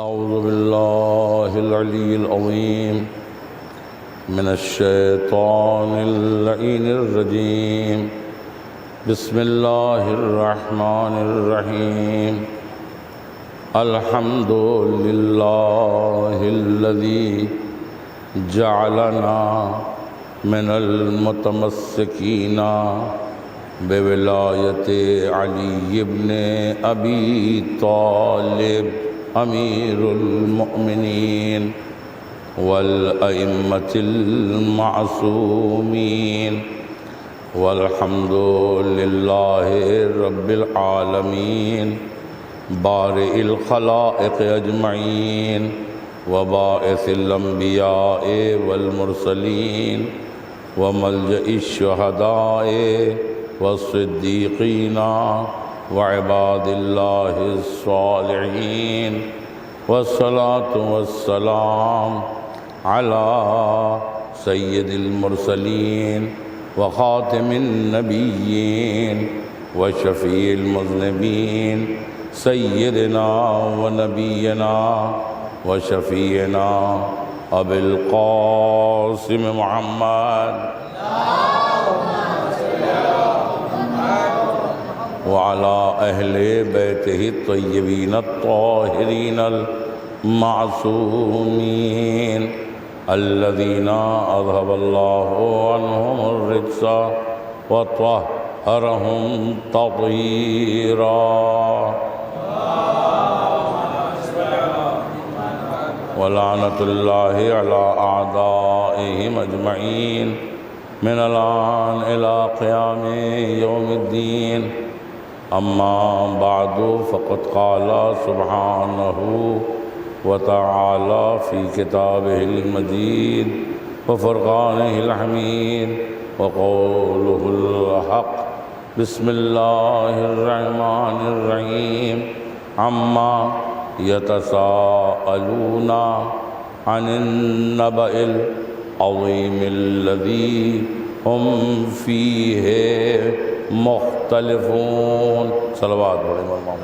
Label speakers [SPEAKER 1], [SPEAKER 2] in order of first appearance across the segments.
[SPEAKER 1] أعوذ بالله العلي العظيم من الشيطان اللعين الرجيم بسم الله الرحمن الرحيم الحمد لله الذي جعلنا من المتمسكين بولاية علي بن أبي طالب أمير المؤمنين والأئمة المعصومين والحمد لله رب العالمين بارئ الخلائق أجمعين وباعث الأنبياء والمرسلين وملجأ الشهداء والصديقين وعباد الله الصالحين والصلاة والسلام على سيد المرسلين وخاتم النبيين وشفيع المذنبين سيدنا ونبينا وشفيعنا أبي القاسم محمد وعلى أهل بيته الطيبين الطاهرين المعصومين الذين أذهب الله عنهم الرجس وطهرهم تطهيرا ولعنة الله على أعدائهم أجمعين من الآن إلى قيام يوم الدين أما بعد فقد قال سبحانه وتعالى في كتابه المجيد وفرقانه الحميد وقوله الحق بسم الله الرحمن الرحيم عما يتساءلون عن النبأ العظيم الذي هم فيه مختلفون صلوات بڑے محمد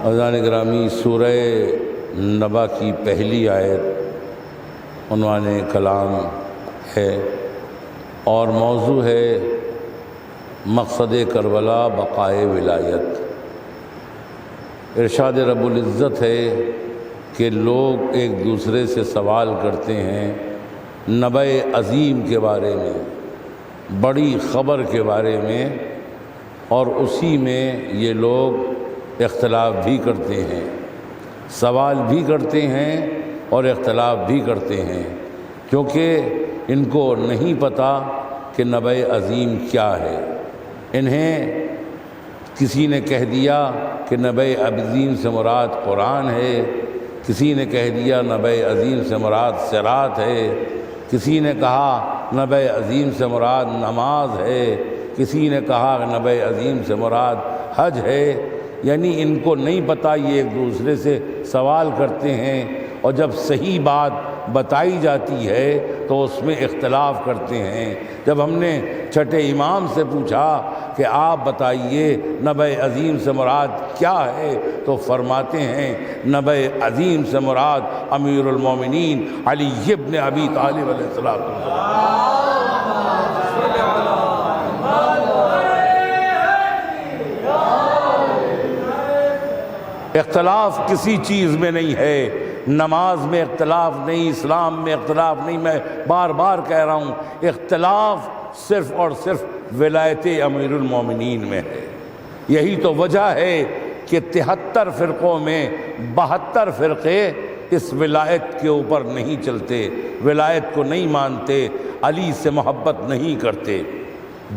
[SPEAKER 1] عزیزان گرامی، سورہ نبا کی پہلی آیت عنوان کلام ہے اور موضوع ہے مقصد کربلا بقائے ولایت۔ ارشاد رب العزت ہے کہ لوگ ایک دوسرے سے سوال کرتے ہیں نبأ عظیم کے بارے میں، بڑی خبر کے بارے میں، اور اسی میں یہ لوگ اختلاف بھی کرتے ہیں، سوال بھی کرتے ہیں اور اختلاف بھی کرتے ہیں، کیونکہ ان کو نہیں پتہ کہ نبأ عظیم کیا ہے۔ انہیں کسی نے کہہ دیا کہ نبأ عظیم سے مراد قرآن ہے، کسی نے کہہ دیا نبأ عظیم سے مراد صراط ہے، کسی نے کہا نبأ عظیم سے مراد نماز ہے، کسی نے کہا نبأ عظیم سے مراد حج ہے۔ یعنی ان کو نہیں پتہ، یہ ایک دوسرے سے سوال کرتے ہیں اور جب صحیح بات بتائی جاتی ہے تو اس میں اختلاف کرتے ہیں۔ جب ہم نے چھٹے امام سے پوچھا کہ آپ بتائیے نبأ عظیم سے مراد کیا ہے، تو فرماتے ہیں نبأ عظیم سے مراد امیر المومنین علی ابن ابی طالب علیہ السلام۔ اختلاف کسی چیز میں نہیں ہے، نماز میں اختلاف نہیں، اسلام میں اختلاف نہیں، میں بار بار کہہ رہا ہوں اختلاف صرف اور صرف ولایت امیر المومنین میں ہے۔ یہی تو وجہ ہے کہ 73 فرقوں میں 72 فرقے اس ولایت کے اوپر نہیں چلتے، ولایت کو نہیں مانتے، علی سے محبت نہیں کرتے،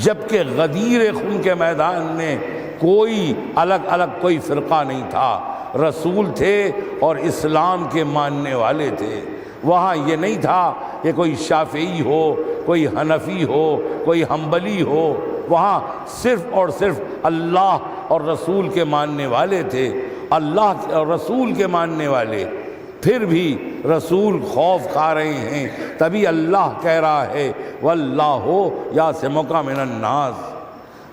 [SPEAKER 1] جبکہ غدیر خون کے میدان میں کوئی الگ الگ کوئی فرقہ نہیں تھا، رسول تھے اور اسلام کے ماننے والے تھے۔ وہاں یہ نہیں تھا کہ کوئی شافعی ہو، کوئی حنفی ہو، کوئی حنبلی ہو، وہاں صرف اور صرف اللہ اور رسول کے ماننے والے تھے، اللہ اور رسول کے ماننے والے۔ پھر بھی رسول خوف کھا رہے ہیں، تبھی اللہ کہہ رہا ہے واللہ یعصمک من الناس۔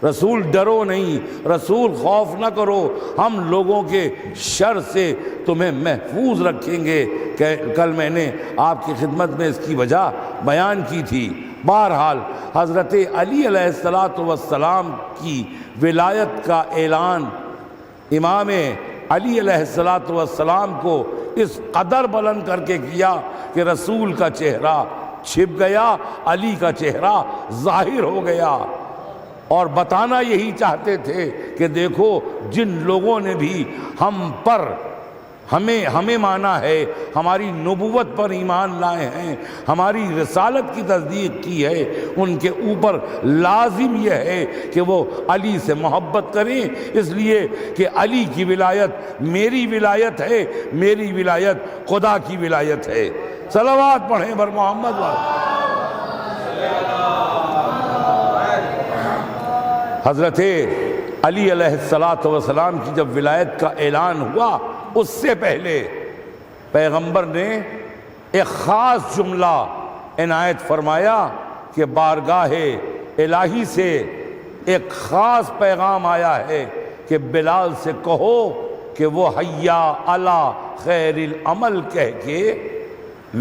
[SPEAKER 1] رسول ڈرو نہیں، رسول خوف نہ کرو، ہم لوگوں کے شر سے تمہیں محفوظ رکھیں گے۔ کہ کل میں نے آپ کی خدمت میں اس کی وجہ بیان کی تھی۔ بہرحال حضرت علی علیہ السلام کی ولایت کا اعلان امام علی علیہ السلام کو اس قدر بلند کر کے کیا کہ رسول کا چہرہ چھپ گیا، علی کا چہرہ ظاہر ہو گیا، اور بتانا یہی چاہتے تھے کہ دیکھو جن لوگوں نے بھی ہم پر ہمیں مانا ہے، ہماری نبوت پر ایمان لائے ہیں، ہماری رسالت کی تصدیق کی ہے، ان کے اوپر لازم یہ ہے کہ وہ علی سے محبت کریں، اس لیے کہ علی کی ولایت میری ولایت ہے، میری ولایت خدا کی ولایت ہے۔ صلوات پڑھیں بر محمد حضرت علی علیہ السلام کی جب ولایت کا اعلان ہوا، اس سے پہلے پیغمبر نے ایک خاص جملہ عنایت فرمایا کہ بارگاہ الہی سے ایک خاص پیغام آیا ہے کہ بلال سے کہو کہ وہ حیا علی خیر العمل کہہ کے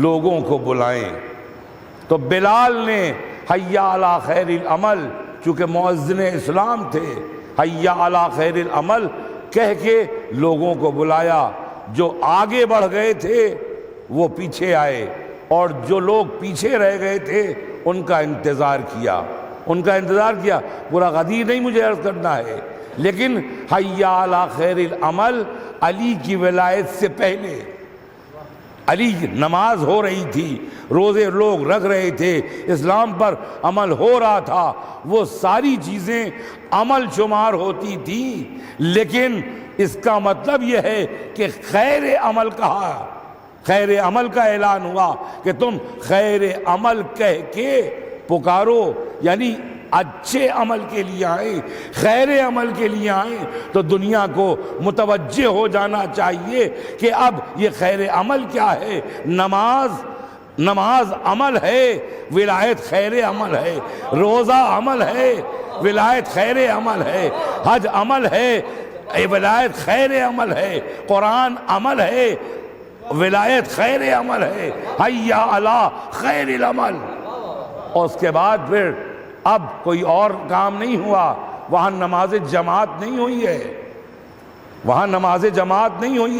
[SPEAKER 1] لوگوں کو بلائیں۔ تو بلال نے حیا علی خیر العمل، چونکہ مؤذن اسلام تھے، حیا علی خیر العمل کہہ کے لوگوں کو بلایا۔ جو آگے بڑھ گئے تھے وہ پیچھے آئے، اور جو لوگ پیچھے رہ گئے تھے ان کا انتظار کیا۔ پورا غدیر نہیں مجھے عرض کرنا ہے، لیکن حیا علی خیر العمل علی کی ولایت سے پہلے، علی نماز ہو رہی تھی، روزے لوگ رکھ رہے تھے، اسلام پر عمل ہو رہا تھا، وہ ساری چیزیں عمل شمار ہوتی تھی، لیکن اس کا مطلب یہ ہے کہ خیر عمل کہا، خیر عمل کا اعلان ہوا کہ تم خیر عمل کہہ کے پکارو، یعنی اچھے عمل کے لیے آئیں، خیر عمل کے لیے آئیں۔ تو دنیا کو متوجہ ہو جانا چاہیے کہ اب یہ خیر عمل کیا ہے۔ نماز عمل ہے، ولایت خیر عمل ہے، روزہ عمل ہے، ولایت خیر عمل ہے، حج عمل ہے، ولایت خیر عمل ہے، قرآن عمل ہے، ولایت خیر عمل ہے، حیا علی خیر العمل۔ اور اس کے بعد پھر اب کوئی اور کام نہیں ہوا، وہاں نماز جماعت نہیں ہوئی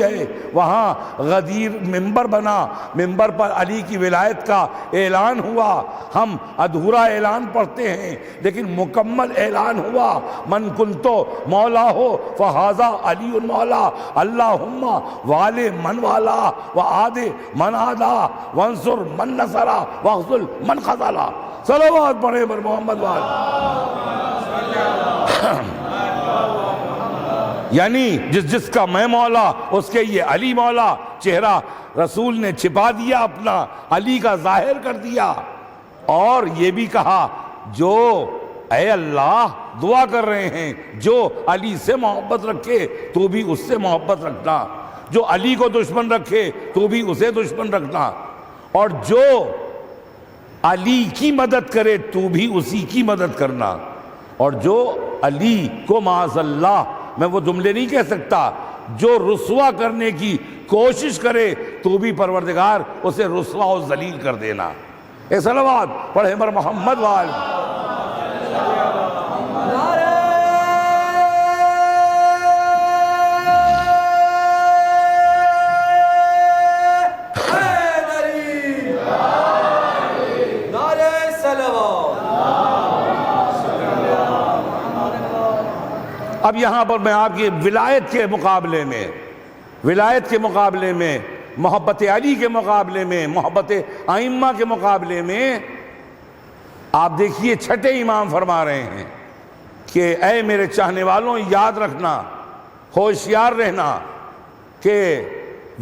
[SPEAKER 1] ہے، وہاں غدیر ممبر بنا، ممبر پر علی کی ولایت کا اعلان ہوا۔ ہم ادھورا اعلان پڑھتے ہیں لیکن مکمل اعلان ہوا، من کنتو مولا ہو فہذا علی مولا، اللہم والے من والا وعاد من عادا وانصر من نصرا واخذل من خذلا۔ صلوات پڑھیں بر محمد یعنی جس کا میں مولا اس کے یہ علی مولا۔ چہرہ رسول نے چھپا دیا اپنا، علی کا ظاہر کر دیا، اور یہ بھی کہا جو اے اللہ دعا کر رہے ہیں جو علی سے محبت رکھے تو بھی اس سے محبت رکھنا، جو علی کو دشمن رکھے تو بھی اسے دشمن رکھنا، اور جو علی کی مدد کرے تو بھی اسی کی مدد کرنا، اور جو علی کو معاذ اللہ، میں وہ جملے نہیں کہہ سکتا، جو رسوا کرنے کی کوشش کرے تو بھی پروردگار اسے رسوا و ذلیل کر دینا۔ اے صلوات پڑھیں بر محمد وآل۔ اب یہاں پر میں آپ کی ولایت کے مقابلے میں، محبت علی کے مقابلے میں، محبت ائمہ کے مقابلے میں، آپ دیکھیے چھٹے امام فرما رہے ہیں کہ اے میرے چاہنے والوں یاد رکھنا، ہوشیار رہنا کہ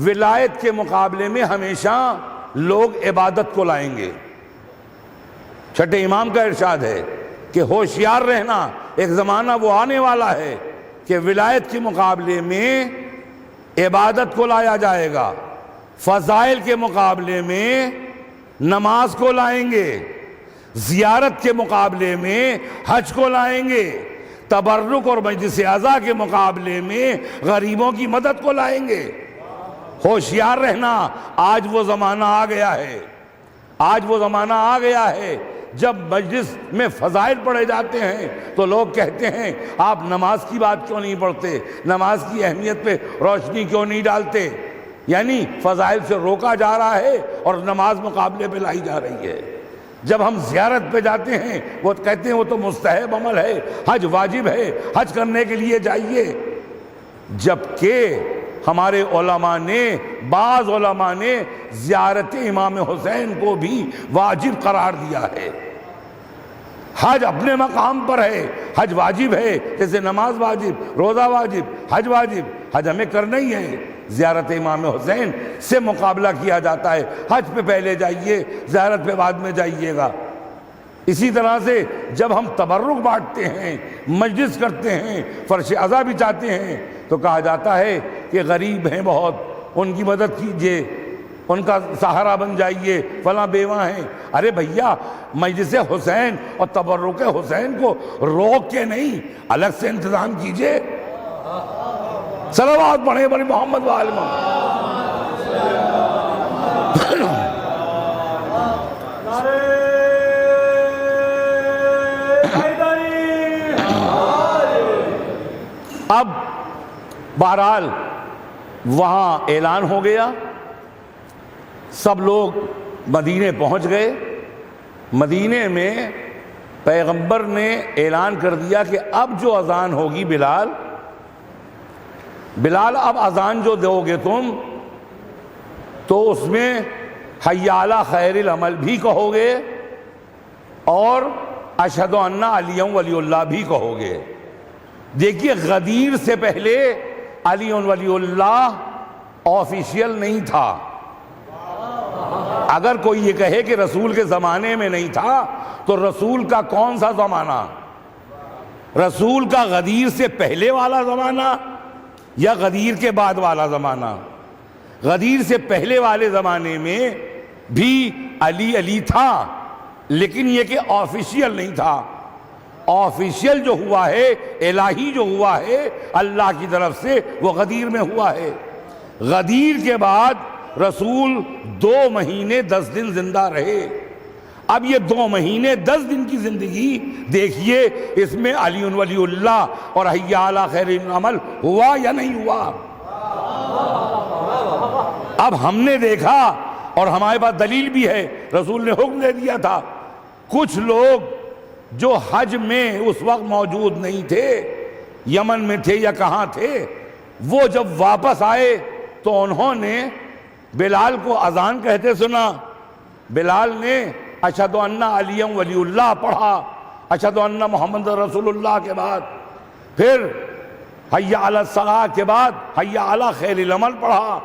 [SPEAKER 1] ولایت کے مقابلے میں ہمیشہ لوگ عبادت کو لائیں گے۔ چھٹے امام کا ارشاد ہے کہ ہوشیار رہنا، ایک زمانہ وہ آنے والا ہے کہ ولایت کے مقابلے میں عبادت کو لایا جائے گا، فضائل کے مقابلے میں نماز کو لائیں گے، زیارت کے مقابلے میں حج کو لائیں گے، تبرک اور مجلس اعضا کے مقابلے میں غریبوں کی مدد کو لائیں گے۔ ہوشیار رہنا، آج وہ زمانہ آ گیا ہے، آج وہ زمانہ آ گیا ہے جب مجلس میں فضائل پڑھے جاتے ہیں تو لوگ کہتے ہیں آپ نماز کی بات کیوں نہیں پڑھتے، نماز کی اہمیت پہ روشنی کیوں نہیں ڈالتے؟ یعنی فضائل سے روکا جا رہا ہے اور نماز مقابلے پہ لائی جا رہی ہے۔ جب ہم زیارت پہ جاتے ہیں وہ کہتے ہیں وہ تو مستحب عمل ہے، حج واجب ہے، حج کرنے کے لیے جائیے، جبکہ ہمارے علماء نے، بعض علماء نے زیارت امام حسین کو بھی واجب قرار دیا ہے۔ حج اپنے مقام پر ہے، حج واجب ہے، جیسے نماز واجب، روزہ واجب، حج واجب، حج ہمیں کرنا ہی ہے۔ زیارت امام حسین سے مقابلہ کیا جاتا ہے، حج پہ پہلے جائیے، زیارت پہ بعد میں جائیے گا۔ اسی طرح سے جب ہم تبرک بانٹتے ہیں، مجلس کرتے ہیں، فرش عزا بھی چاہتے ہیں تو کہا جاتا ہے کہ غریب ہیں بہت، ان کی مدد کیجئے، ان کا سہارا بن جائیے، فلاں بیوہ ہیں۔ ارے بھیا، مجلس حسین اور تبرک حسین کو روک کے نہیں، الگ سے انتظام کیجئے۔ صلوات پڑھیں بڑی محمد و آل محمد۔ اب بہرحال وہاں اعلان ہو گیا، سب لوگ مدینے پہنچ گئے۔ مدینے میں پیغمبر نے اعلان کر دیا کہ اب جو اذان ہوگی بلال اب اذان جو دو گے تم تو اس میں حی علی خیر العمل بھی کہو گے اور اشہد ان علی ولی اللہ بھی کہو گے۔ دیکھیے، غدیر سے پہلے علی ولی اللہ آفیشیل نہیں تھا۔ اگر کوئی یہ کہے کہ رسول کے زمانے میں نہیں تھا تو رسول کا کون سا زمانہ؟ رسول کا غدیر سے پہلے والا زمانہ یا غدیر کے بعد والا زمانہ؟ غدیر سے پہلے والے زمانے میں بھی علی تھا، لیکن یہ کہ آفیشیل نہیں تھا۔ آفیشیل جو ہوا ہے، الہی جو ہوا ہے اللہ کی طرف سے، وہ غدیر میں ہوا ہے۔ غدیر کے بعد رسول 2 مہینے 10 دن زندہ رہے۔ اب یہ 2 مہینے 10 دن کی زندگی دیکھیے، اس میں علی ولی اللہ اور حی علی خیر العمل ہوا یا نہیں ہوا؟ اب ہم نے دیکھا اور ہمارے پاس دلیل بھی ہے، رسول نے حکم دے دیا تھا۔ کچھ لوگ جو حج میں اس وقت موجود نہیں تھے، یمن میں تھے یا کہاں تھے، وہ جب واپس آئے تو انہوں نے بلال کو اذان کہتے سنا۔ بلال نے اشہد ان علی ولی اللہ پڑھا، اشہد ان محمد رسول اللہ کے بعد، پھر حی علی الصلاۃ کے بعد حی علی خیر العمل پڑھا۔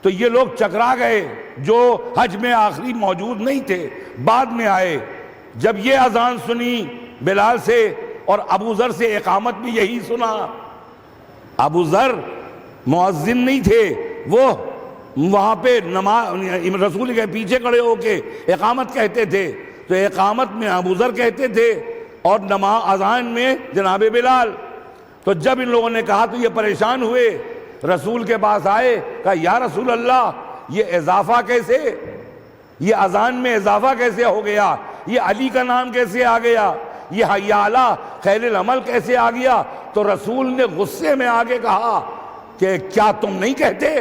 [SPEAKER 1] تو یہ لوگ چکرا گئے جو حج میں آخری موجود نہیں تھے، بعد میں آئے۔ جب یہ اذان سنی بلال سے اور ابو ذر سے اقامت بھی یہی سنا۔ ابو ذر مؤذن نہیں تھے، وہ وہاں پہ نماز رسول کے پیچھے کھڑے ہو کے اقامت کہتے تھے، تو اقامت میں ابو ذر کہتے تھے اور اذان میں جناب بلال۔ تو جب ان لوگوں نے کہا تو یہ پریشان ہوئے، رسول کے پاس آئے، کہا یا رسول اللہ، یہ اضافہ کیسے، یہ اذان میں اضافہ کیسے ہو گیا، یہ علی کا نام کیسے آ گیا، یہ حی علی خیر العمل کیسے آ گیا؟ تو رسول نے غصے میں آگے کہا کہ کیا تم نہیں کہتے؟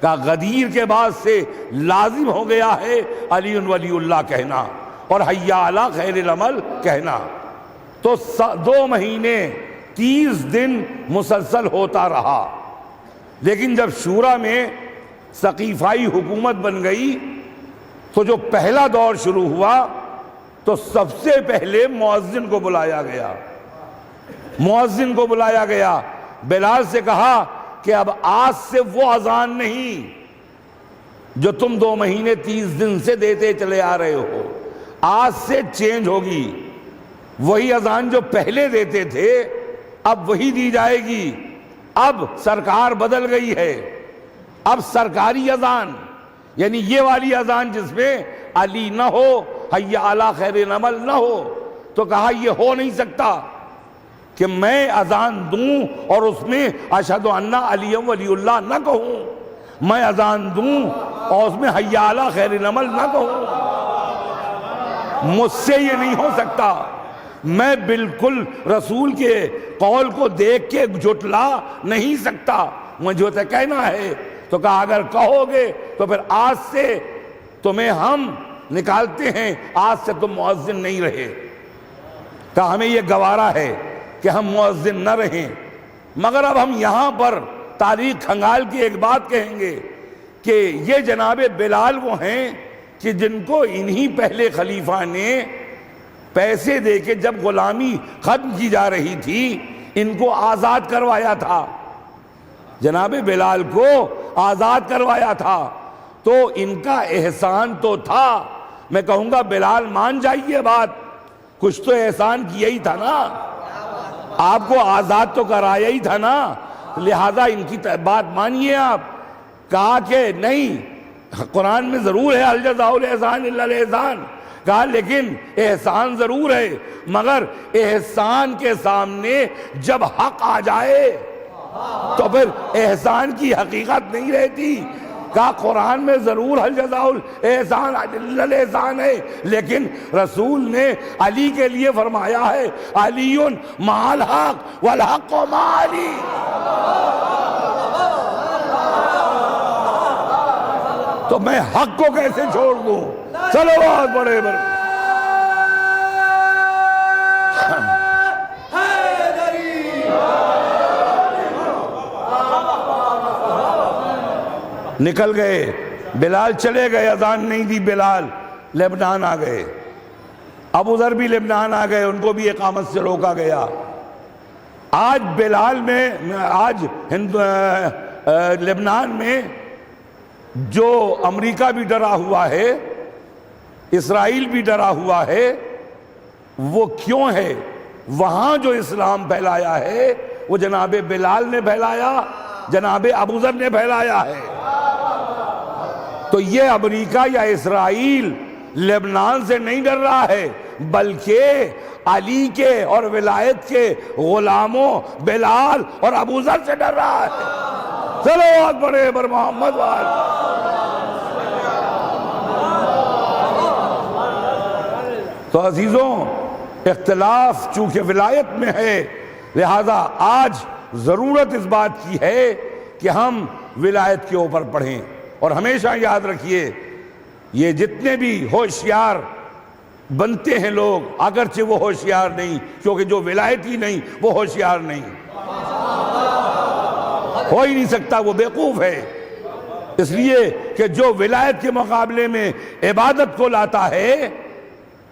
[SPEAKER 1] کہا غدیر کے بعد سے لازم ہو گیا ہے علی ولی اللہ کہنا اور حی علی خیر العمل کہنا۔ تو 2 مہینے 30 دن مسلسل ہوتا رہا، لیکن جب شورا میں ثقیفائی حکومت بن گئی تو جو پہلا دور شروع ہوا تو سب سے پہلے مؤذن کو بلایا گیا۔ مؤذن کو بلایا گیا، بلال سے کہا کہ اب آج سے وہ اذان نہیں جو تم 2 مہینے 30 دن سے دیتے چلے آ رہے ہو، آج سے چینج ہوگی۔ وہی اذان جو پہلے دیتے تھے اب وہی دی جائے گی۔ اب سرکار بدل گئی ہے، اب سرکاری اذان، یعنی یہ والی اذان جس میں علی نہ ہو، حی علی خیر العمل نہ ہو۔ تو کہا یہ ہو نہیں سکتا، کہ میں اذان دوں اور اس میں اشہد ان علی ولی اللہ نہ کہوں، میں اذان دوں اور اس میں حی علی خیر العمل نہ کہوں، مجھ سے یہ نہیں ہو سکتا۔ میں بالکل رسول کے قول کو دیکھ کے جھٹلا نہیں سکتا، مجھے تو کہنا ہے۔ تو کہا اگر کہو گے تو پھر آج سے تمہیں ہم نکالتے ہیں، آج سے تم مؤذن نہیں رہے۔ کہا ہمیں یہ گوارا ہے کہ ہم مؤذن نہ رہیں، مگر اب ہم یہاں پر تاریخ کھنگال کی ایک بات کہیں گے کہ یہ جناب بلال وہ ہیں کہ جن کو انہی پہلے خلیفہ نے پیسے دے کے جب غلامی ختم کی جا رہی تھی ان کو آزاد کروایا تھا، جناب بلال کو آزاد کروایا تھا، تو ان کا احسان تو تھا۔ میں کہوں گا بلال مان جائیے بات، کچھ تو احسان کیا ہی تھا نا، آپ کو آزاد تو کرایا ہی تھا نا، لہذا ان کی بات مانیے آپ۔ کہا کہ نہیں، قرآن میں ضرور ہے الجزاء الاحسان الا الاحسان، کہا لیکن احسان ضرور ہے، مگر احسان کے سامنے جب حق آ جائے تو پھر احسان کی حقیقت نہیں رہتی۔ کہا قرآن میں ضرور الجزاء الاحسان الا الاحسان ہے، لیکن رسول نے علی کے لیے فرمایا ہے علی مع الحق والحق مع علی۔ تو میں حق کو کیسے چھوڑ دوں؟ چلو بہت بڑے بڑے نکل گئے، بلال چلے گئے، اذان نہیں دی بلال، لبنان آ گئے، ابو ذر بھی لبنان آ گئے، ان کو بھی اقامت سے روکا گیا۔ آج بلال میں آج لبنان میں جو امریکہ بھی ڈرا ہوا ہے، اسرائیل بھی ڈرا ہوا ہے، وہ کیوں ہے؟ وہاں جو اسلام پھیلایا ہے وہ جناب بلال نے پھیلایا، جناب ابو ذر نے پھیلایا ہے۔ تو یہ امریکہ یا اسرائیل لبنان سے نہیں ڈر رہا ہے، بلکہ علی کے اور ولایت کے غلاموں بلال اور ابو ذر سے ڈر رہا ہے۔ صلوات پڑھے بر محمد وآل۔ تو عزیزوں، اختلاف چونکہ ولایت میں ہے، لہذا آج ضرورت اس بات کی ہے کہ ہم ولایت کے اوپر پڑھیں۔ اور ہمیشہ یاد رکھیے، یہ جتنے بھی ہوشیار بنتے ہیں لوگ، اگرچہ وہ ہوشیار نہیں، کیونکہ جو ولایت ہی نہیں وہ ہوشیار نہیں، ہو ہی نہیں سکتا، وہ بیوقوف ہے۔ اس لیے کہ جو ولایت کے مقابلے میں عبادت کو لاتا ہے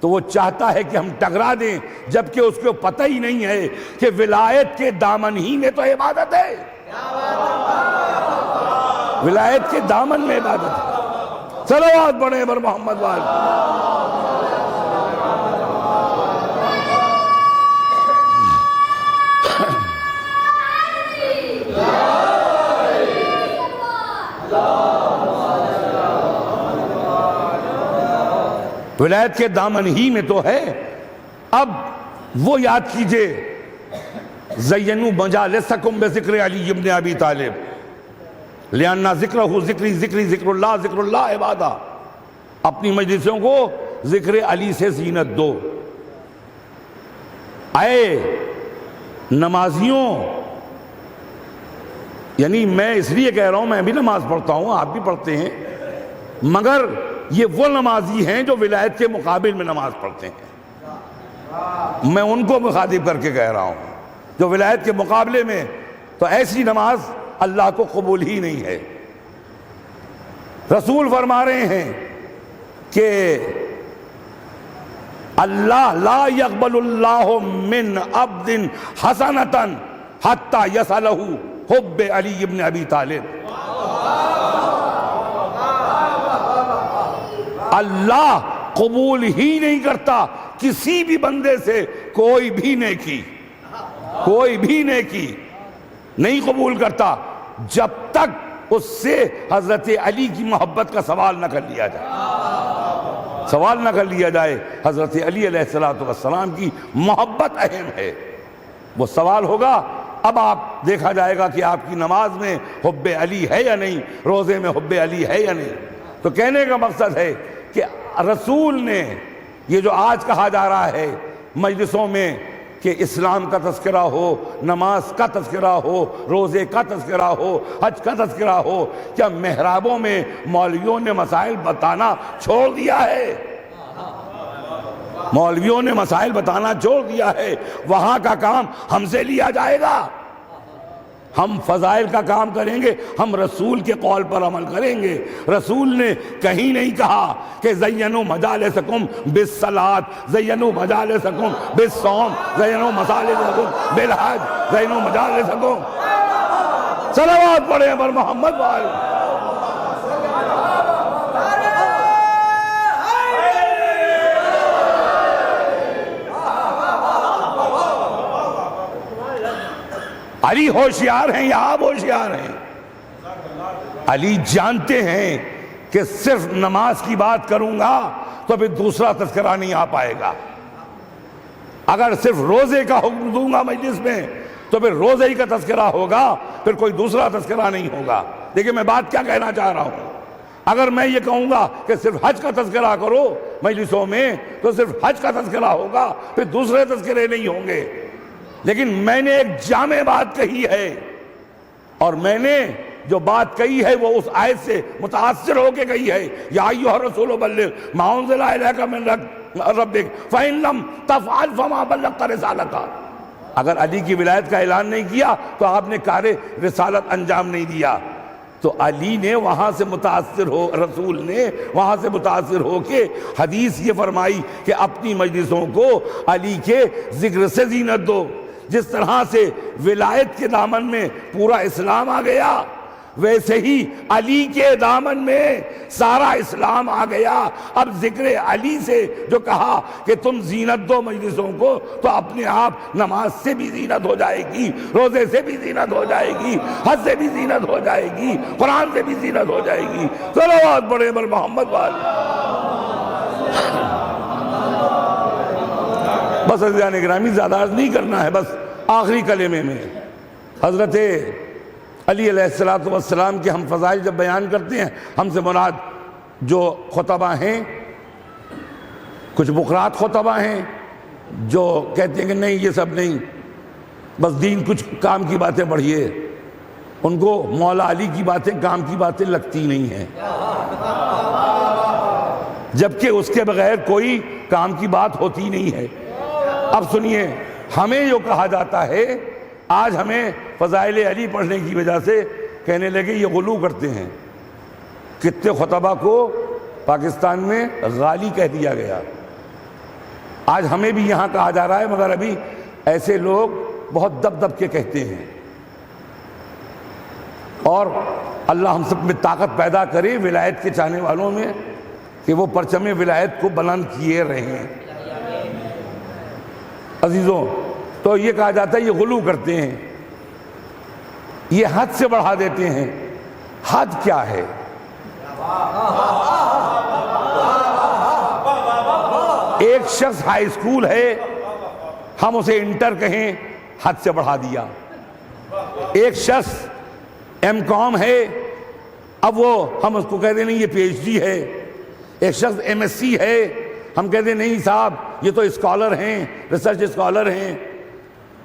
[SPEAKER 1] تو وہ چاہتا ہے کہ ہم ٹکرا دیں، جبکہ اس کو پتہ ہی نہیں ہے کہ ولایت کے دامن ہی میں تو عبادت ہے، ولایت کے دامن میں عبادت ہے۔ صلوات پڑھیں بر محمد وآل۔ ولایت کے دامن ہی میں تو ہے۔ اب وہ یاد کیجئے، زینوا مجالسکم بذکر علی بن ابی طالب لأن ذکرہ ذکری ذکری ذکر اللہ عبادہ، اپنی مجلسوں کو ذکر علی سے زینت دو۔ اے نمازیوں، یعنی میں اس لیے کہہ رہا ہوں، میں بھی نماز پڑھتا ہوں، آپ بھی پڑھتے ہیں، مگر یہ وہ نمازی ہیں جو ولایت کے مقابل میں نماز پڑھتے ہیں، میں ان کو مخاطب کر کے کہہ رہا ہوں۔ جو ولایت کے مقابلے میں، تو ایسی نماز اللہ کو قبول ہی نہیں ہے۔ رسول فرما رہے ہیں کہ اللہ لا يقبل اللہ من عبد حسنۃ حتی یصلہ حب علی بن ابی طالب۔ اللہ قبول ہی نہیں کرتا کسی بھی بندے سے کوئی بھی نیکی نہیں قبول کرتا جب تک اس سے حضرت علی کی محبت کا سوال نہ کر لیا جائے۔ حضرت علی علیہ السلام کی محبت اہم ہے۔ وہ سوال ہوگا، اب آپ دیکھا جائے گا کہ آپ کی نماز میں حب علی ہے یا نہیں، روزے میں حب علی ہے یا نہیں۔ تو کہنے کا مقصد ہے کہ رسول نے یہ جو آج کہا جا رہا ہے مجلسوں میں کہ اسلام کا تذکرہ ہو، نماز کا تذکرہ ہو، روزے کا تذکرہ ہو، حج کا تذکرہ ہو، کیا محرابوں میں مولویوں نے مسائل بتانا چھوڑ دیا ہے؟ مولویوں نے مسائل بتانا چھوڑ دیا ہے۔ وہاں کا کام ہم سے لیا جائے گا، ہم فضائل کا کام کریں گے، ہم رسول کے قول پر عمل کریں گے۔ رسول نے کہیں نہیں کہا کہ زینوا مجالسکم بالصلاۃ، زینوا مجالسکم بالصوم، زینوا مجالسکم بالحج، زینوا مجالسکم۔ صلوات پڑھیں پر محمد وآلہ۔ علی ہوشیار ہیں یا آپ ہوشیار ہیں؟ علی جانتے ہیں کہ صرف نماز کی بات کروں گا تو پھر دوسرا تذکرہ نہیں آ پائے گا، اگر صرف روزے کا حکم دوں گا مجلس میں تو پھر روزے ہی کا تذکرہ ہوگا، پھر کوئی دوسرا تذکرہ نہیں ہوگا۔ دیکھیں میں بات کیا کہنا چاہ رہا ہوں، اگر میں یہ کہوں گا کہ صرف حج کا تذکرہ کرو مجلسوں میں تو صرف حج کا تذکرہ ہوگا، پھر دوسرے تذکرے نہیں ہوں گے۔ لیکن میں نے ایک جامع بات کہی ہے، اور میں نے جو بات کہی ہے وہ اس آیت سے متاثر ہو کے کہی ہے، یا ایھا الرسول بلغ ما انزل الیک من ربک فإن لم تفعل فما بلغت رسالتہ۔ اگر علی کی ولایت کا اعلان نہیں کیا تو آپ نے کار رسالت انجام نہیں دیا۔ تو علی نے وہاں سے متاثر ہو، رسول نے وہاں سے متاثر ہو کے حدیث یہ فرمائی کہ اپنی مجلسوں کو علی کے ذکر سے زینت دو۔ جس طرح سے ولایت کے دامن میں پورا اسلام آ گیا، ویسے ہی علی کے دامن میں سارا اسلام آ گیا۔ اب ذکر علی سے جو کہا کہ تم زینت دو مجلسوں کو، تو اپنے آپ نماز سے بھی زینت ہو جائے گی، روزے سے بھی زینت ہو جائے گی، حج سے بھی زینت ہو جائے گی، قرآن سے بھی زینت ہو جائے گی۔ صلوات پڑھیں پر محمد وآلہ۔ بس عزیزان گرامی زیادہ عرض نہیں کرنا ہے، بس آخری کلمے میں حضرت علی علیہ السلام کے ہم فضائل جب بیان کرتے ہیں، ہم سے مراد جو خطبہ ہیں، کچھ بکرات خطبہ ہیں جو کہتے ہیں کہ نہیں یہ سب نہیں، بس دین کچھ کام کی باتیں پڑھیے، ان کو مولا علی کی باتیں کام کی باتیں لگتی نہیں ہیں، جبکہ اس کے بغیر کوئی کام کی بات ہوتی نہیں ہے۔ اب سنیے، ہمیں جو کہا جاتا ہے، آج ہمیں فضائل علی پڑھنے کی وجہ سے کہنے لگے یہ غلو کرتے ہیں۔ کتنے خطبہ کو پاکستان میں غالی کہہ دیا گیا، آج ہمیں بھی یہاں کہا جا رہا ہے، مگر ابھی ایسے لوگ بہت دب دب کے کہتے ہیں۔ اور اللہ ہم سب میں طاقت پیدا کرے ولایت کے چاہنے والوں میں کہ وہ پرچم ولایت کو بلند کیے رہیں۔ عزیزوں، تو یہ کہا جاتا ہے یہ غلو کرتے ہیں، یہ حد سے بڑھا دیتے ہیں۔ حد کیا ہے؟ ایک شخص ہائی اسکول ہے، ہم اسے انٹر کہیں، حد سے بڑھا دیا۔ ایک شخص ایم کام ہے، اب وہ ہم اس کو کہتے نہیں یہ پی ایچ ڈی ہے۔ ایک شخص ایم ایس سی ہے، ہم کہتے نہیں صاحب یہ تو اسکالر ہیں، ریسرچ اسکالر ہیں۔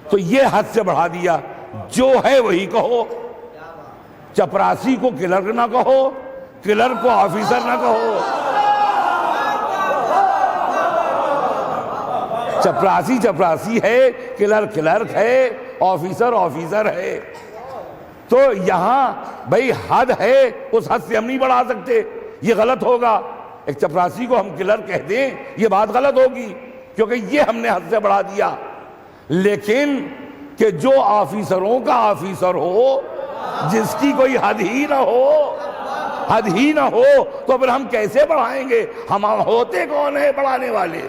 [SPEAKER 1] تو یہ حد سے بڑھا دیا، جو ہے وہی کہو۔ چپراسی کو کلرک نہ کہو، کلرک کو آفیسر نہ کہو۔ چپراسی چپراسی ہے، کلرک کلرک ہے، آفیسر آفیسر ہے۔ تو یہاں بھئی حد ہے، اس حد سے ہم نہیں بڑھا سکتے، یہ غلط ہوگا۔ ایک چپراسی کو ہم کلرک کہہ دیں، یہ بات غلط ہوگی، کیونکہ یہ ہم نے حد سے بڑھا دیا۔ لیکن کہ جو آفیسروں کا آفیسر ہو، جس کی کوئی حد ہی نہ ہو، حد ہی نہ ہو، تو پھر ہم کیسے بڑھائیں گے؟ ہم ہوتے کون ہیں بڑھانے والے؟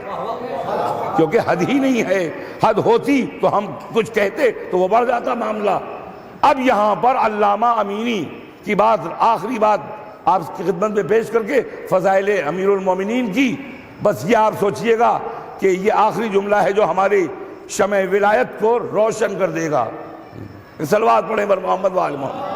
[SPEAKER 1] کیونکہ حد ہی نہیں ہے۔ حد ہوتی تو ہم کچھ کہتے تو وہ بڑھ جاتا معاملہ۔ اب یہاں پر علامہ امینی کی بات، آخری بات آپ کی خدمت میں پیش کر کے فضائل امیر المومنین کی، بس یہ آپ سوچئے گا کہ یہ آخری جملہ ہے جو ہمارے
[SPEAKER 2] شمع ولایت کو روشن کر دے گا۔ صلوات پڑھیں بر محمد و آل محمد۔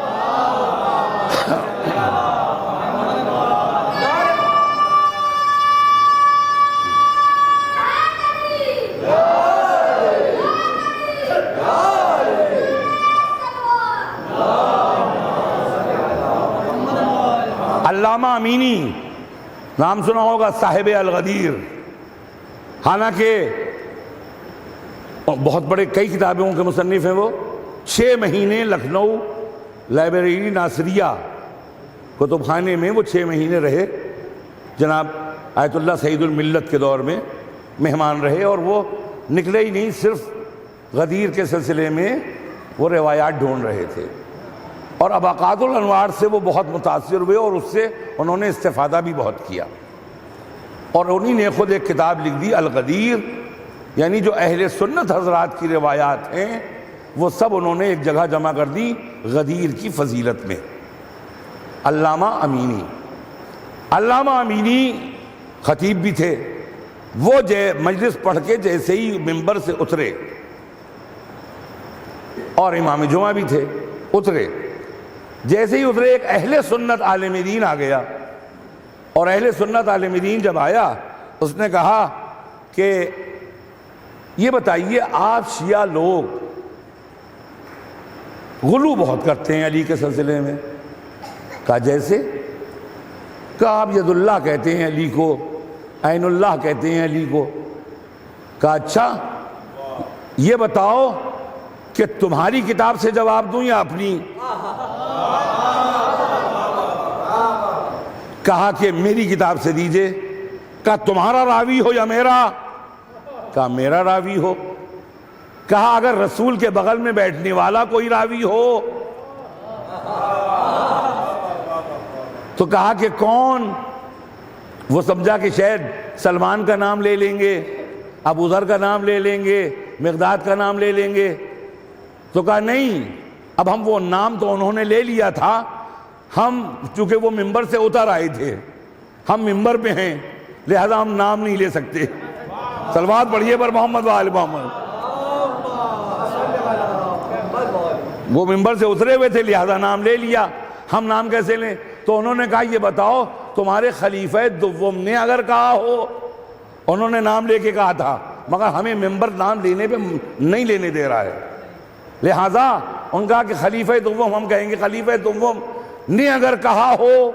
[SPEAKER 2] علامہ امینی نام سنا ہوگا، صاحب الغدیر، حالانکہ بہت بڑے کئی کتابوں کے مصنف ہیں وہ۔ 6 مہینے لکھنؤ لائبریری ناصریہ کتب خانے میں وہ 6 مہینے رہے، جناب آیت اللہ سعید الملت کے دور میں مہمان رہے، اور وہ نکلے ہی نہیں، صرف غدیر کے سلسلے میں وہ روایات ڈھونڈ رہے تھے، اور اباقات الانوار سے وہ بہت متاثر ہوئے، اور اس سے انہوں نے استفادہ بھی بہت کیا، اور انہی نے خود ایک کتاب لکھ دی الغدیر، یعنی جو اہل سنت حضرات کی روایات ہیں وہ سب انہوں نے ایک جگہ جمع کر دی غدیر کی فضیلت میں۔ علامہ امینی خطیب بھی تھے، وہ مجلس پڑھ کے جیسے ہی منبر سے اترے، اور امام جمعہ بھی تھے، اترے، جیسے ہی اترے ایک اہل سنت عالم دین آ گیا، اور اہل سنت عالم دین جب آیا اس نے کہا کہ یہ بتائیے آپ شیعہ لوگ غلو بہت کرتے ہیں علی کے سلسلے میں۔ کہا جیسے؟ کہا آپ ید اللہ کہتے ہیں علی کو، عین اللہ کہتے ہیں علی کو۔ کہا اچھا یہ بتاؤ کہ تمہاری کتاب سے جواب دوں یا اپنی؟ کہا کہ میری کتاب سے دیجئے۔ کہا تمہارا راوی ہو یا میرا؟ کہا میرا راوی ہو۔ کہا اگر رسول کے بغل میں بیٹھنے والا کوئی راوی ہو؟ تو کہا کہ کون؟ وہ سمجھا کہ شاید سلمان کا نام لے لیں گے، ابو ذر کا نام لے لیں گے، مقداد کا نام لے لیں گے۔ تو کہا نہیں، اب ہم وہ نام تو انہوں نے لے لیا تھا، ہم چونکہ وہ ممبر سے اتر آئے تھے، ہم ممبر پہ ہیں، لہذا ہم نام نہیں لے سکتے۔ صلوات پڑھیے پر محمد و آل محمد۔ وہ ممبر سے اترے ہوئے تھے لہذا نام لے لیا، ہم نام کیسے لیں؟ تو انہوں نے کہا یہ بتاؤ تمہارے خلیفہ دوم نے اگر کہا ہو، انہوں نے نام لے کے کہا تھا مگر ہمیں ممبر نام لینے پہ نہیں لینے دے رہا ہے، لہذا ان کہا کہ خلیفہ دوم ہم کہیں گے خلیفہ دوم نے اگر کہا ہو،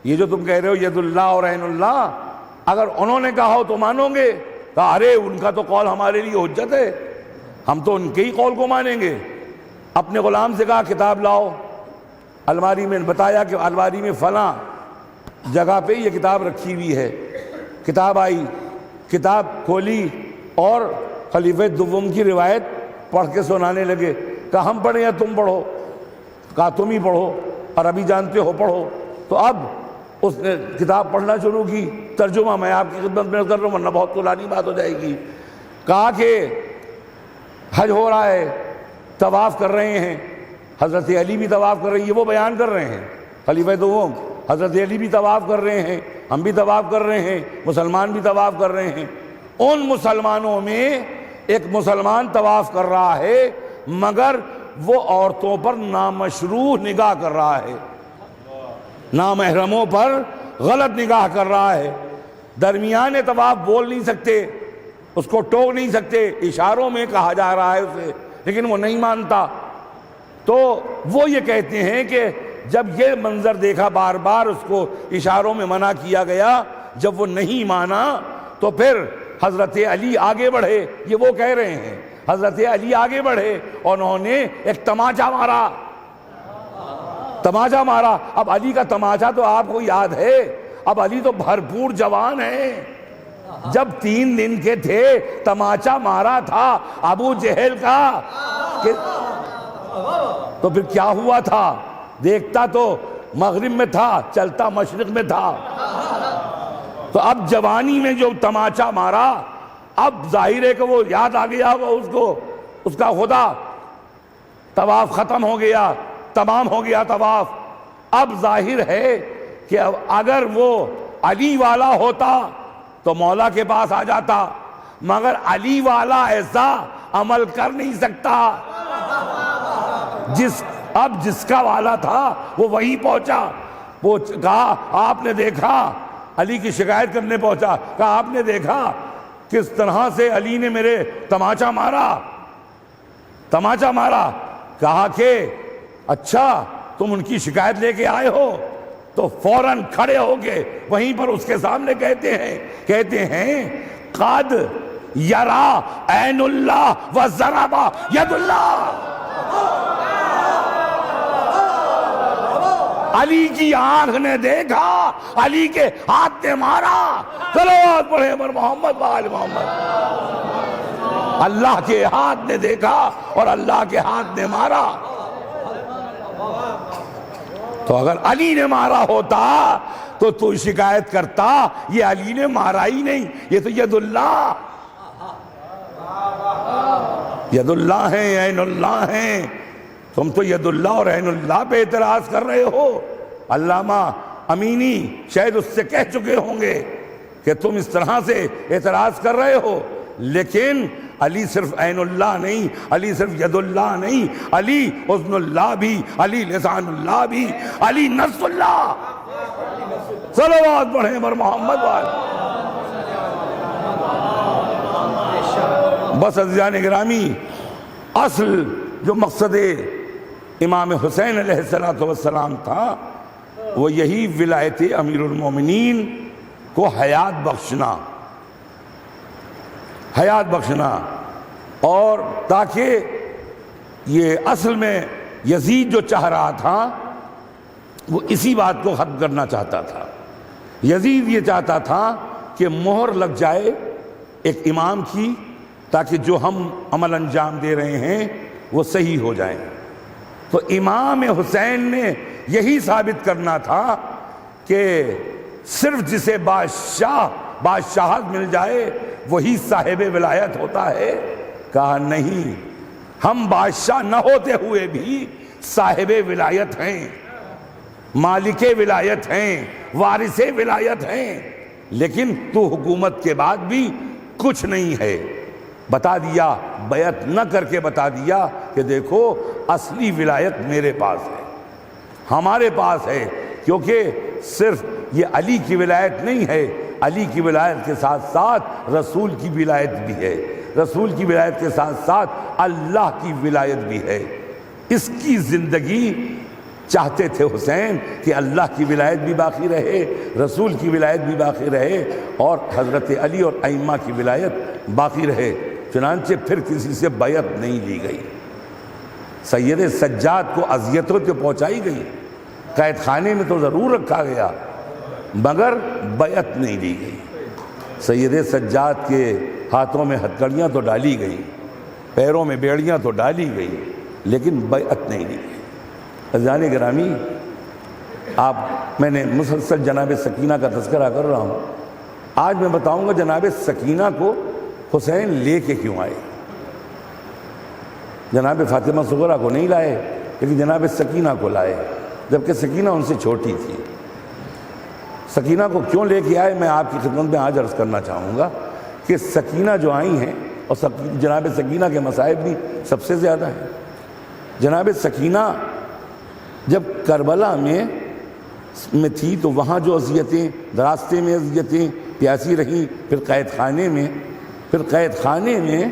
[SPEAKER 2] یہ جو تم کہہ رہے ہو ید اللہ اور عین اللہ، اگر انہوں نے کہا ہو تو مانو گے؟ کہا ارے ان کا تو قول ہمارے لیے حجت ہے، ہم تو ان کے ہی قول کو مانیں گے۔ اپنے غلام سے کہا کتاب لاؤ، الماری میں بتایا کہ الماری میں فلاں جگہ پہ یہ کتاب رکھی ہوئی ہے۔ کتاب آئی، کتاب کھولی اور خلیفہ دوم کی روایت پڑھ کے سنانے لگے۔ کہا ہم پڑھیں یا تم پڑھو؟ کہا تم ہی پڑھو، اور ابھی جانتے ہو پڑھو۔ تو اب اس نے کتاب پڑھنا شروع کی، ترجمہ میں آپ کی خدمت میں کر رہا ہوں ورنہ بہت طولانی بات ہو جائے گی۔ کہا کہ حج ہو رہا ہے، طواف کر رہے ہیں، حضرت علی بھی طواف کر رہے ہیں، یہ وہ بیان کر رہے ہیں خلیفہ دوم، حضرت علی بھی طواف کر رہے ہیں، ہم بھی طواف کر رہے ہیں، مسلمان بھی طواف کر رہے ہیں۔ ان مسلمانوں میں ایک مسلمان طواف کر رہا ہے مگر وہ عورتوں پر نامشروع نگاہ کر رہا ہے، نامحرموں پر غلط نگاہ کر رہا ہے، درمیان طواف بول نہیں سکتے، اس کو ٹوک نہیں سکتے، اشاروں میں کہا جا رہا ہے اسے، لیکن وہ نہیں مانتا۔ تو وہ یہ کہتے ہیں کہ جب یہ منظر دیکھا، بار بار اس کو اشاروں میں منع کیا گیا، جب وہ نہیں مانا تو پھر حضرت علی آگے بڑھے، یہ وہ کہہ رہے ہیں حضرت علی آگے بڑھے اور انہوں نے ایک تماچا مارا۔ اب علی کا تماچا تو آپ کو یاد ہے، اب علی تو بھرپور جوان ہیں، جب 3 دن کے تھے تماچا مارا تھا ابو جہل کا، تو پھر کیا ہوا تھا؟ دیکھتا تو مغرب میں تھا، چلتا مشرق میں تھا۔ تو اب جوانی میں جو تماچا مارا، اب ظاہر ہے کہ وہ یاد آ گیا اس کو، اس کا خدا، طواف ختم ہو گیا، تمام ہو گیا طواف۔ اب ظاہر ہے کہ اگر وہ علی والا ہوتا تو مولا کے پاس آ جاتا، مگر علی والا ایسا عمل کر نہیں سکتا۔ اب جس کا والا تھا وہ وہی پہنچا، وہ کہا آپ نے دیکھا، علی کی شکایت کرنے پہنچا، کہا آپ نے دیکھا کس طرح سے علی نے میرے تماچا مارا۔ کہا کہ اچھا تم ان کی شکایت لے کے آئے ہو، تو فوراً کھڑے ہو کے وہیں پر اس کے سامنے کہتے ہیں قد یرا عین اللہ و ضربا ید اللہ، علی کی آنکھ نے دیکھا، علی کے ہاتھ نے مارا۔ صلوات پڑھیں پر محمد و آل محمد۔ اللہ کے ہاتھ نے دیکھا اور اللہ کے ہاتھ نے مارا۔ تو اگر علی نے مارا ہوتا تو شکایت کرتا یہ علی نے مارا ہی نہیں، یہ تو ید اللہ ہیں، عین اللہ ہیں۔ تم تو ید اللہ اور عین اللہ پہ اعتراض کر رہے ہو۔ علامہ امینی شاید اس سے کہہ چکے ہوں گے کہ تم اس طرح سے اعتراض کر رہے ہو، لیکن علی صرف عین اللہ نہیں، علی صرف ید اللہ نہیں، علی اذن اللہ بھی، علی لسان اللہ بھی، علی نفس اللہ۔ صلوات پڑھیں پر محمد والے۔ بس عزیزان گرامی، اصل جو مقصد امام حسین علیہ السلام تھا وہ یہی ولایت امیر المومنین کو حیات بخشنا، اور تاکہ یہ اصل میں یزید جو چاہ رہا تھا وہ اسی بات کو ختم کرنا چاہتا تھا۔ یزید یہ چاہتا تھا کہ مہر لگ جائے ایک امام کی، تاکہ جو ہم عمل انجام دے رہے ہیں وہ صحیح ہو جائیں۔ تو امام حسین نے یہی ثابت کرنا تھا کہ صرف جسے بادشاہت مل جائے وہی صاحب ولایت ہوتا ہے۔ کہا نہیں، ہم بادشاہ نہ ہوتے ہوئے بھی صاحب ولایت ہیں، مالک ولایت ہیں، وارث ولایت ہیں، لیکن تو حکومت کے بعد بھی کچھ نہیں ہے۔ بتا دیا، بیعت نہ کر کے بتا دیا کہ دیکھو اصلی ولایت میرے پاس ہے، ہمارے پاس ہے، کیونکہ صرف یہ علی کی ولایت نہیں ہے، علی کی ولایت کے ساتھ ساتھ رسول کی ولایت بھی ہے، رسول کی ولایت کے ساتھ ساتھ اللہ کی ولایت بھی ہے۔ اس کی زندگی چاہتے تھے حسین کہ اللہ کی ولایت بھی باقی رہے، رسول کی ولایت بھی باقی رہے، اور حضرت علی اور ائمہ کی ولایت باقی رہے۔ چنانچہ پھر کسی سے بیعت نہیں لی گئی، سید سجاد کو اذیتوں تو پہنچائی گئی، قید خانے میں تو ضرور رکھا گیا، مگر بیعت نہیں لی گئی۔ سید سجاد کے ہاتھوں میں ہتھکڑیاں تو ڈالی گئی، پیروں میں بیڑیاں تو ڈالی گئی، لیکن بیعت نہیں لی گئی۔ عزیزان گرامی، میں نے مسلسل جناب سکینہ کا تذکرہ کر رہا ہوں، آج میں بتاؤں گا جناب سکینہ کو حسین لے کے کیوں آئے۔ جناب فاطمہ صغرا کو نہیں لائے، لیکن جناب سکینہ کو لائے، جبکہ سکینہ ان سے چھوٹی تھی۔ سکینہ کو کیوں لے کے آئے، میں آپ کی خدمت میں آج عرض کرنا چاہوں گا کہ سکینہ جو آئی ہیں، اور جناب سکینہ کے مصائب بھی سب سے زیادہ ہیں۔ جناب سکینہ جب کربلا میں تھی تو وہاں جو اذیتیں، راستے میں اذیتیں، پیاسی رہیں، پھر قید خانے میں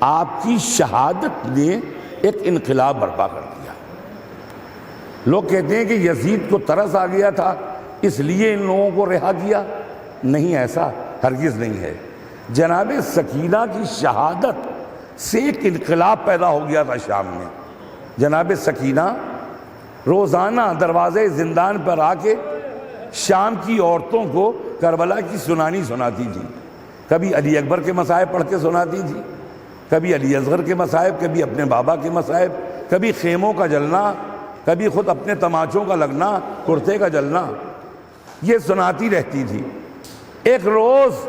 [SPEAKER 2] آپ کی شہادت نے ایک انقلاب برپا کر دیا۔ لوگ کہتے ہیں کہ یزید کو ترس آ گیا تھا اس لیے ان لوگوں کو رہا کیا، نہیں، ایسا ہرگز نہیں ہے۔ جناب سکینہ کی شہادت سے ایک انقلاب پیدا ہو گیا تھا شام میں۔ جناب سکینہ روزانہ دروازے زندان پر آ کے شام کی عورتوں کو کربلا کی سناتی تھی۔ کبھی علی اکبر کے مصائب پڑھ کے سناتی تھی، کبھی علی اصغر کے مصائب، کبھی اپنے بابا کے مصائب، کبھی خیموں کا جلنا، کبھی خود اپنے تماچوں کا لگنا، کرتے کا جلنا، یہ سناتی رہتی تھی۔ ایک روز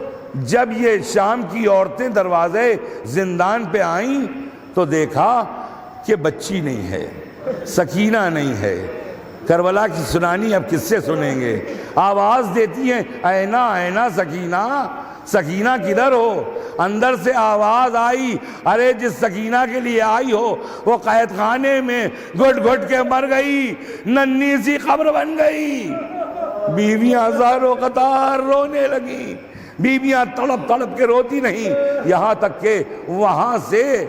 [SPEAKER 2] جب یہ شام کی عورتیں دروازے زندان پہ آئیں تو دیکھا کہ بچی نہیں ہے، سکینہ نہیں ہے۔ کربلا کی سنانی اب کس سے سنیں گے؟ آواز دیتی ہیں، اینا اینا سکینہ، سکینہ کدھر ہو؟ اندر سے آواز آئی، ارے جس سکینہ کے لیے آئی ہو وہ قید خانے میں گھٹ گھٹ کے مر گئی، ننھی سی قبر بن گئی۔ بیویاں زاروں قطار رونے لگیں، بیویاں تڑپ تڑپ کے روتی نہیں، یہاں تک کہ وہاں سے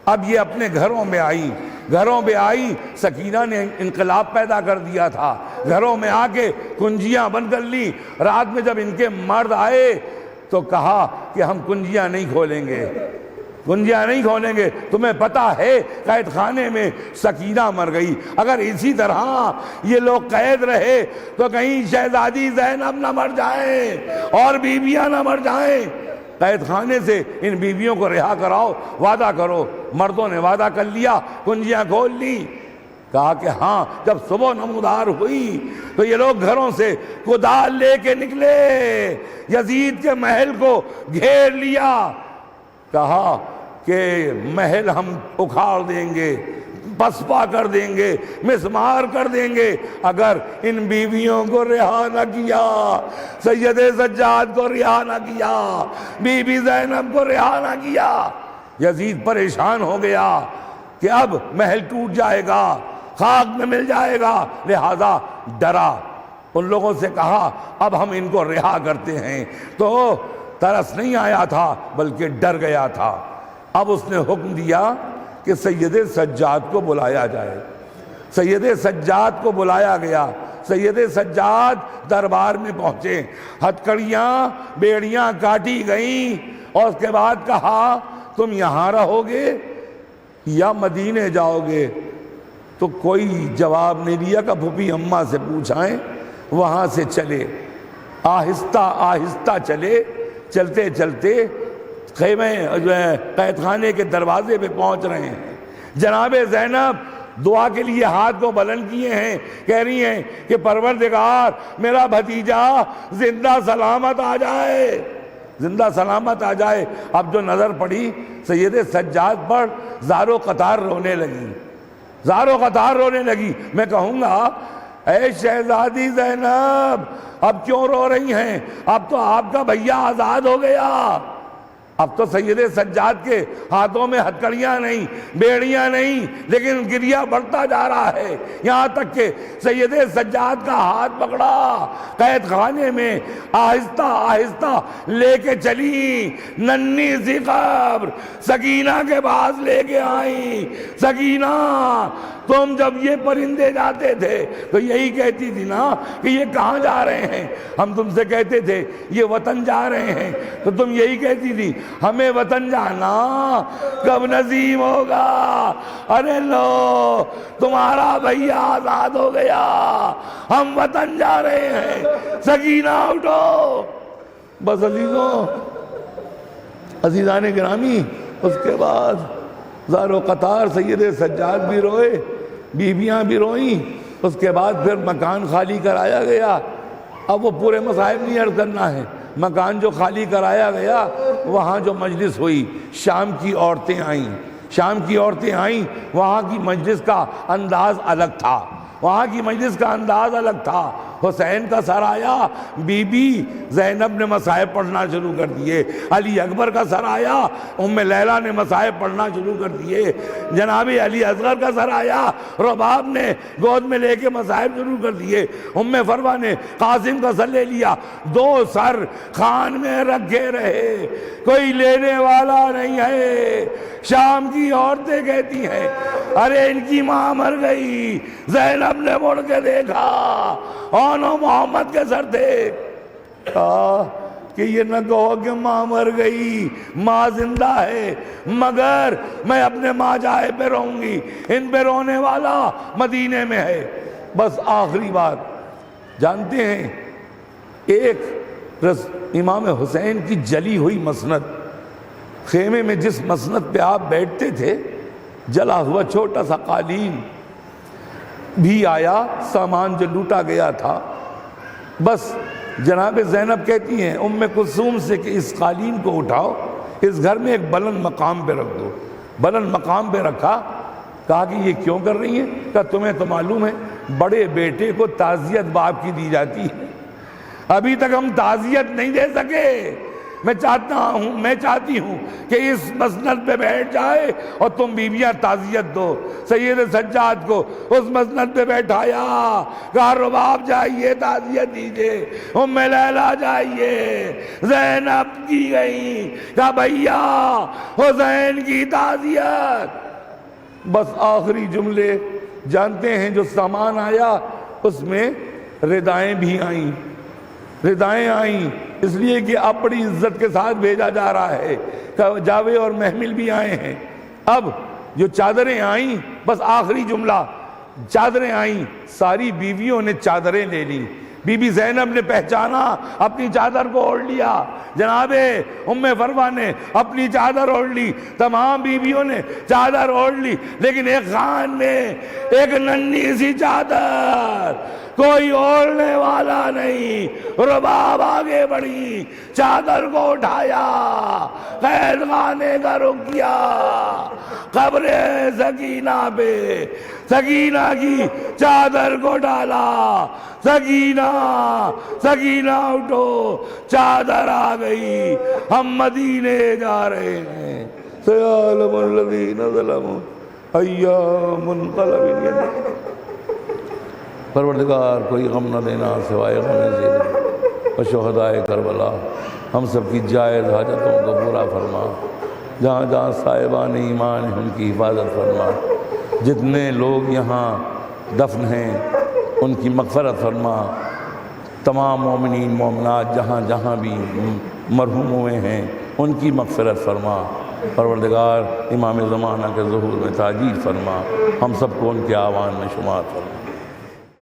[SPEAKER 2] اب یہ اپنے گھروں میں آئی۔ گھروں میں آئی، سکینہ نے انقلاب پیدا کر دیا تھا، گھروں میں آ کے کنجیاں بند کر لی۔ رات میں جب ان کے مرد آئے تو کہا کہ ہم کنجیاں نہیں کھولیں گے، کنجیاں نہیں کھولیں گے، تمہیں پتہ ہے قید خانے میں سکینہ مر گئی، اگر اسی طرح یہ لوگ قید رہے تو کہیں شہزادی زینب نہ مر جائیں اور بیویاں نہ مر جائیں، قید خانے سے ان بیویوں کو رہا کراؤ، وعدہ کرو۔ مردوں نے وعدہ کر لیا، کنجیاں کھول لی۔ کہا کہ ہاں، جب صبح نمودار ہوئی تو یہ لوگ گھروں سے کدال لے کے نکلے، یزید کے محل کو گھیر لیا، کہا کہ محل ہم اکھاڑ دیں گے، پسپا کر دیں گے، مسمار کر دیں گے اگر ان بیویوں کو رہا نہ کیا، سید سجاد کو رہا نہ کیا، بی بی زینب کو رہا نہ کیا۔ یزید پریشان ہو گیا کہ اب محل ٹوٹ جائے گا، خاک میں مل جائے گا، لہذا ڈرا، ان لوگوں سے کہا اب ہم ان کو رہا کرتے ہیں، تو ترس نہیں آیا تھا بلکہ ڈر گیا تھا۔ اب اس نے حکم دیا کہ سید سجاد کو بلایا جائے۔ سید سجاد کو بلایا گیا، سید سجاد دربار میں پہنچے، ہتھکڑیاں بیڑیاں کاٹی گئیں اور اس کے بعد کہا تم یہاں رہو گے یا مدینے جاؤ گے؟ تو کوئی جواب نہیں دیا کہ پھوپھی اماں سے پوچھائیں۔ وہاں سے چلے، آہستہ آہستہ چلے، چلتے چلتے خیمے جو ہے قید خانے کے دروازے پہ پہنچ رہے ہیں۔ جناب زینب دعا کے لیے ہاتھ کو بلند کیے ہیں، کہہ رہی ہیں کہ پروردگار میرا بھتیجا زندہ سلامت آ جائے، زندہ سلامت آ جائے۔ اب جو نظر پڑی سید سجاد پر، زاروں قطار رونے لگی، زاروں قطار رونے لگی۔ میں کہوں گا اے شہزادی زینب اب کیوں رو رہی ہیں؟ اب تو آپ کا بھیا آزاد ہو گیا، اب تو سید سجاد کے ہاتھوں میں ہتھکڑیاں نہیں، بیڑیاں نہیں، لیکن گریہ بڑھتا جا رہا ہے، یہاں تک کہ سید سجاد کا ہاتھ پکڑا، قید خانے میں آہستہ آہستہ لے کے چلی، ننھی سی قبر سکینہ کے پاس لے کے آئی۔ سکینہ تم جب یہ پرندے جاتے تھے تو یہی کہتی تھی نا کہ یہ کہاں جا رہے ہیں؟ ہم تم سے کہتے تھے یہ وطن جا رہے ہیں تو تم یہی کہتی تھی ہمیں وطن جانا کب نصیب ہوگا؟ ارے لو تمہارا بھیا آزاد ہو گیا، ہم وطن جا رہے ہیں، سکینہ اٹھو۔ بس عزیزوں، عزیزان گرامی، اس کے بعد زارو قطار سید سجاد بھی روئے، بیویاں بھی روئیں، اس کے بعد پھر مکان خالی کرایا گیا۔ اب وہ پورے مصائب نہیں عرض کرنا ہے، مکان جو خالی کرایا گیا وہاں جو مجلس ہوئی، شام کی عورتیں آئیں، شام کی عورتیں آئیں، وہاں کی مجلس کا انداز الگ تھا، وہاں کی مجلس کا انداز الگ تھا۔ حسین کا سر آیا، بی بی زینب نے مصائب پڑھنا شروع کر دیے، علی اکبر کا سر آیا، ام لیلہ نے مصائب پڑھنا شروع کر دیے، جناب علی اصغر کا سر آیا، رباب نے گود میں لے کے مصائب شروع کر دیے، ام فروہ نے قاسم کا سر لے لیا، دو سر خان میں رکھے رہے، کوئی لینے والا نہیں ہے۔ شام کی عورتیں کہتی ہیں ارے ان کی ماں مر گئی، زینب نے مڑ کے دیکھا اونو محمد کے سر تھے، کہا کہ یہ نہ کہو کہ ماں مر گئی، ماں زندہ ہے، مگر میں اپنے ماں جائے پہ رہوں گی، ان پہ رونے والا مدینے میں ہے۔ بس آخری بات جانتے ہیں، ایک امام حسین کی جلی ہوئی مسند، خیمے میں جس مسند پہ آپ بیٹھتے تھے جلا ہوا چھوٹا سا قالین بھی آیا، سامان جو لوٹا گیا تھا۔ بس جناب زینب کہتی ہیں ام کلثوم سے کہ اس قالین کو اٹھاؤ، اس گھر میں ایک بلند مقام پہ رکھ دو۔ بلند مقام پہ رکھا، کہا کہ یہ کیوں کر رہی ہیں؟ کہا تمہیں تو معلوم ہے بڑے بیٹے کو تعزیت باپ کی دی جاتی ہے، ابھی تک ہم تعزیت نہیں دے سکے، میں چاہتی ہوں کہ اس مسند پہ بیٹھ جائے اور تم بیویاں تعزیت دو۔ سید سجاد کو اس مسند پہ بیٹھایا، کہا رباب جائیے تعزیت دیجئے، ام لیلہ جائیے، زینب کی گئی، کہا بھیا حسین کی تعزیت۔ بس آخری جملے جانتے ہیں جو سامان آیا، اس میں ردائیں بھی آئیں، ردائیں آئیں، اس لیے کہ اب بڑی عزت کے ساتھ بھیجا جا رہا ہے، جاوے اور محمل بھی آئے ہیں۔ اب جو چادریں آئیں، بس آخری جملہ، چادریں آئیں، ساری بیویوں نے چادریں لے لی۔ بی بی زینب نے پہچانا، اپنی چادر کو اوڑھ لیا، جناب ام فروا نے اپنی چادر اوڑھ لی، تمام بیویوں نے چادر اوڑھ لی، لیکن ایک خان نے ایک ننھی سی چادر، کوئی اوڑھنے والا نہیں۔ رباب آگے بڑھی، چادر کو اٹھایا، قید خانے کا رخ کیا، قبر سکینہ پہ سکینہ کی چادر کو ڈالا۔ سکینہ سکینہ اٹھو، چادر آ گئی، ہم مدینے جا رہے ہیں۔ سیعلم الذین ظلموا ایام منقلب۔ پروردگار کوئی غم نہ دینا سوائے غم ذل و شہدائے کربلا، ہم سب کی جائز حاجتوں کو پورا فرما، جہاں جہاں صاحبان ایمان ہیں ان کی حفاظت فرما، جتنے لوگ یہاں دفن ہیں ان کی مغفرت فرما، تمام مومنین مومنات جہاں جہاں بھی مرحوم ہوئے ہیں ان کی مغفرت فرما۔ پروردگار امام زمانہ کے ظہور میں تاجیل فرما، ہم سب کو ان کے آوان میں شمار فرما۔